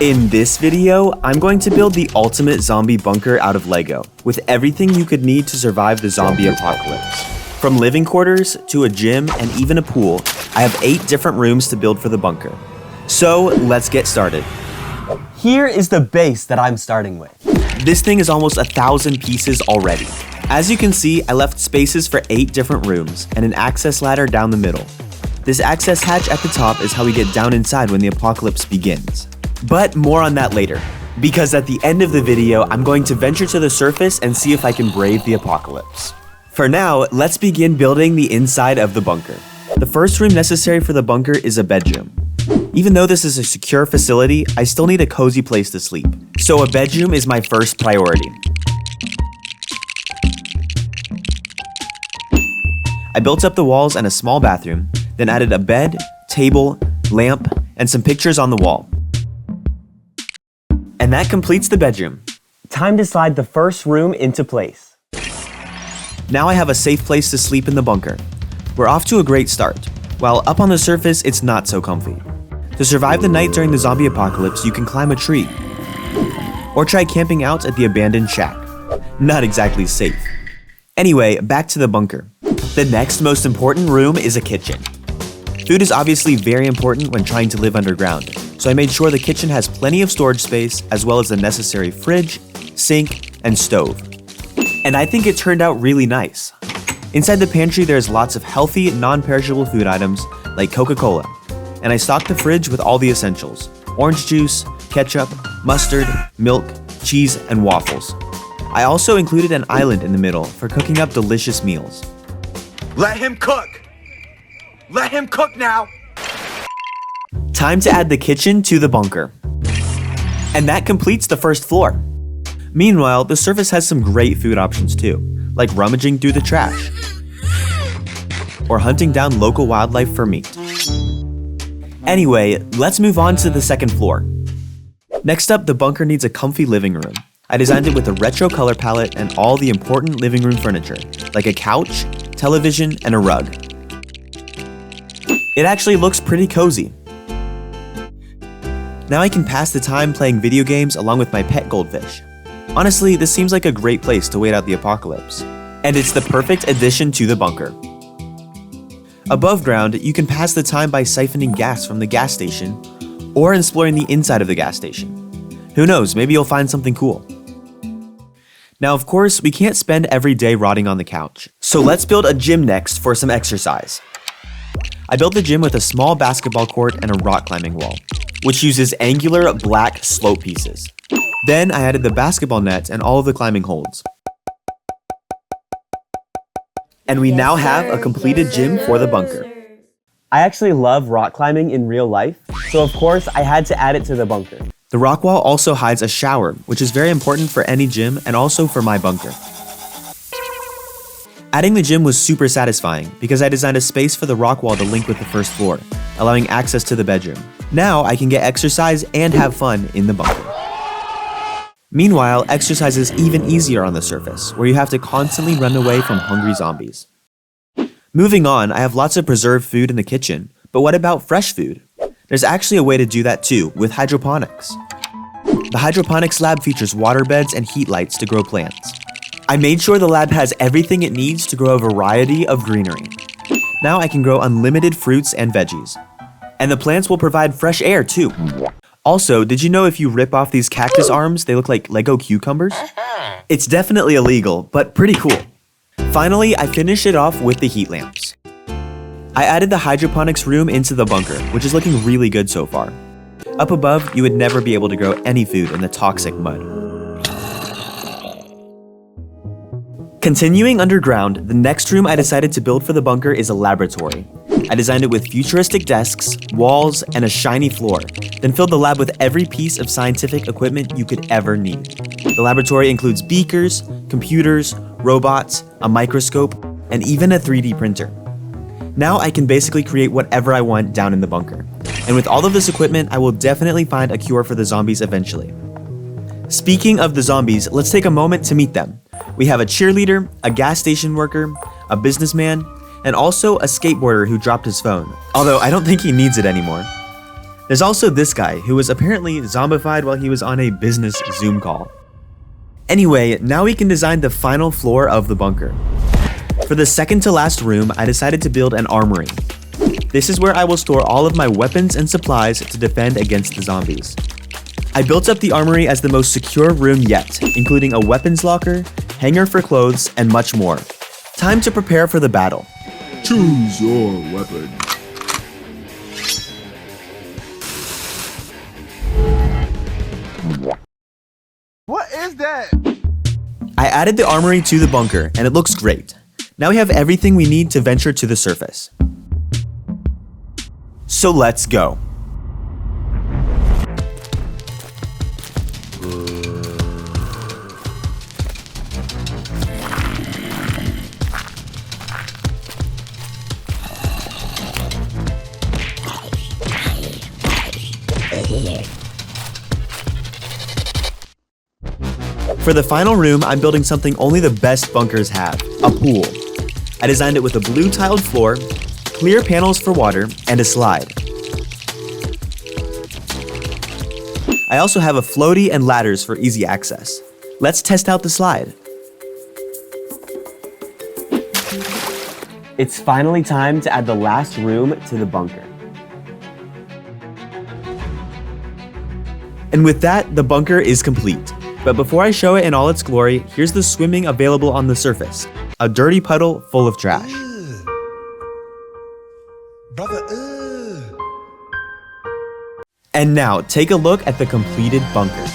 In this video, I'm going to build the ultimate zombie bunker out of Lego, with everything you could need to survive the zombie apocalypse. From living quarters to a gym and even a pool, I have 8 different rooms to build for the bunker. So let's get started. Here is the base that I'm starting with. This thing is almost 1,000 pieces already. As you can see, I left spaces for 8 different rooms and an access ladder down the middle. This access hatch at the top is how we get down inside when the apocalypse begins. But more on that later, because at the end of the video, I'm going to venture to the surface and see if I can brave the apocalypse. For now, let's begin building the inside of the bunker. The first room necessary for the bunker is a bedroom. Even though this is a secure facility, I still need a cozy place to sleep. So a bedroom is my first priority. I built up the walls and a small bathroom, then added a bed, table, lamp, and some pictures on the wall. And that completes the bedroom. Time to slide the first room into place. Now I have a safe place to sleep in the bunker. We're off to a great start. While up on the surface, it's not so comfy. To survive the night during the zombie apocalypse, you can climb a tree. Or try camping out at the abandoned shack. Not exactly safe. Anyway, back to the bunker. The next most important room is a kitchen. Food is obviously very important when trying to live underground, so I made sure the kitchen has plenty of storage space as well as the necessary fridge, sink, and stove. And I think it turned out really nice. Inside the pantry there's lots of healthy, non-perishable food items like Coca-Cola, and I stocked the fridge with all the essentials: orange juice, ketchup, mustard, milk, cheese, and waffles. I also included an island in the middle for cooking up delicious meals. Let him cook! Let him cook now! Time to add the kitchen to the bunker. And that completes the first floor. Meanwhile, the surface has some great food options too, like rummaging through the trash or hunting down local wildlife for meat. Anyway, let's move on to the second floor. Next up, the bunker needs a comfy living room. I designed it with a retro color palette and all the important living room furniture, like a couch, television, and a rug. It actually looks pretty cozy. Now I can pass the time playing video games along with my pet goldfish. Honestly, this seems like a great place to wait out the apocalypse. And it's the perfect addition to the bunker. Above ground, you can pass the time by siphoning gas from the gas station or exploring the inside of the gas station. Who knows, maybe you'll find something cool. Now, of course, we can't spend every day rotting on the couch. So let's build a gym next for some exercise. I built the gym with a small basketball court and a rock climbing wall, which uses angular black slope pieces. Then I added the basketball net and all of the climbing holds. And we now have a completed gym for the bunker. I actually love rock climbing in real life, so of course I had to add it to the bunker. The rock wall also hides a shower, which is very important for any gym and also for my bunker. Adding the gym was super satisfying because I designed a space for the rock wall to link with the first floor, allowing access to the bedroom. Now I can get exercise and have fun in the bunker. Meanwhile, exercise is even easier on the surface, where you have to constantly run away from hungry zombies. Moving on, I have lots of preserved food in the kitchen, but what about fresh food? There's actually a way to do that too, with hydroponics. The hydroponics lab features water beds and heat lights to grow plants. I made sure the lab has everything it needs to grow a variety of greenery. Now I can grow unlimited fruits and veggies. And the plants will provide fresh air too. Also, did you know if you rip off these cactus arms, they look like Lego cucumbers? It's definitely illegal, but pretty cool. Finally, I finished it off with the heat lamps. I added the hydroponics room into the bunker, which is looking really good so far. Up above, you would never be able to grow any food in the toxic mud. Continuing underground, the next room I decided to build for the bunker is a laboratory. I designed it with futuristic desks, walls, and a shiny floor, then filled the lab with every piece of scientific equipment you could ever need. The laboratory includes beakers, computers, robots, a microscope, and even a 3D printer. Now I can basically create whatever I want down in the bunker. And with all of this equipment, I will definitely find a cure for the zombies eventually. Speaking of the zombies, let's take a moment to meet them. We have a cheerleader, a gas station worker, a businessman, and also a skateboarder who dropped his phone, although I don't think he needs it anymore. There's also this guy who was apparently zombified while he was on a business Zoom call. Anyway, now we can design the final floor of the bunker. For the second to last room, I decided to build an armory. This is where I will store all of my weapons and supplies to defend against the zombies. I built up the armory as the most secure room yet, including a weapons locker, hanger for clothes, and much more. Time to prepare for the battle. Choose your weapon. What is that? I added the armory to the bunker, and it looks great. Now we have everything we need to venture to the surface. So let's go. For the final room, I'm building something only the best bunkers have, a pool. I designed it with a blue tiled floor, clear panels for water, and a slide. I also have a floaty and ladders for easy access. Let's test out the slide. It's finally time to add the last room to the bunker. And with that, the bunker is complete. But before I show it in all its glory, here's the swimming available on the surface. A dirty puddle full of trash. Brother, And now, take a look at the completed bunker.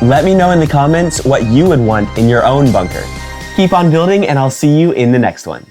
Let me know in the comments what you would want in your own bunker. Keep on building, and I'll see you in the next one.